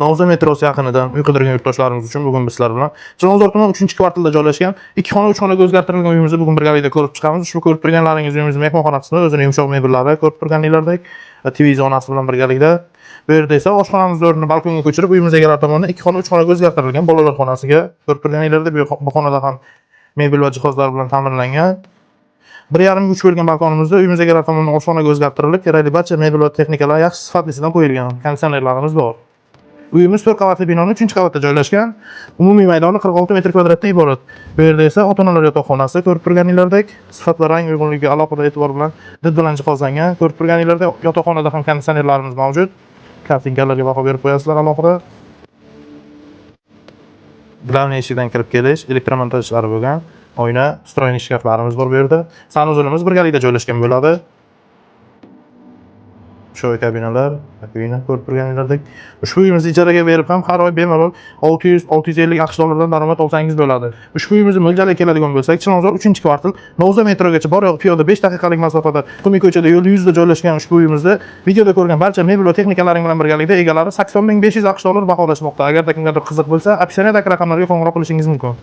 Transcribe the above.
Novza metrosi yaqinidan uy qidirgan yurtdoshlarimiz uchun bugun biz sizlar bilan Chilonzor tuman 3-kvartalda joylashgan 2 xona 3 xonaga o'zgartirilgan uyimizni bugun birgalikda ko'rib chiqamiz. Ushbu ko'rib turganlaringiz uyimizning mehmonxonasida o'zining yumshoq mebellari ko'rib turganinglardek TV zonasi bilan birgalikda. Bu yerda esa oshxonamizni o'rnini balkonga ko'chirib, uyimiz egalari tomonidan 2 xona 3 xonaga o'zgartirilgan bolalar xonasiga ko'rib turganinglardek bu xonada ham mebel va jihozlar bilan ta'minlangan. 1,5 ga 3 bo'lgan balkonimizda uyimiz egalari tomonidan oshxonaga o'zgartirilib, kerakli barcha mebel va texnikalar yaxshi sifatlisidan qo'yilgan. Konditsionerlarimiz bor. Uyimiz 4 qavatli binoning 3-qavatda joylashgan. Umumiy maydoni 46 metr kvadratdan iborat. Bu yerda esa ota-onalar yotoqxonasi ko'rib turganinglardek sifat va rang uyg'unligiga alohida e'tibor bilan did bilan jihozlangan. Ko'rib turganinglardek yotoqxonada ham konditsionerlarimiz mavjud. Kartinkalarga baho berib qo'yasizlar alohida. Glavniy eshikdan kirib kelish, elektromontaj ishlari bo'lgan. Oyna, stroyniy shkaflarimiz bor bu yerda. Sanuzulimiz birgalikda joylashgan bo'ladi. Shoy kabinalar, uyni ko'rib turganinglardek. Ushbu uyimizni ijaraga berib ham har oy bemalol 600-650 AQSh dollardan daromad olsangiz bo'ladi. Ushbu uyimizni mo'ljalga keladigan bo'lsak, Chilonzor 3-kvartal, Novza metrogacha bor yo'q piyoda 5 daqiqalik masofada, Qumi ko'chada yo'l yuzida joylashgan ushbu uyimizda videoda ko'rgan barcha mebel va texnikalaring bilan birgalikda egalari 80.500 AQSh dollar baholashmoqda. Agarda kimgadir qiziq bo'lsa, opsioniyadagi raqamlarga qo'ng'iroq qilishingiz mumkin.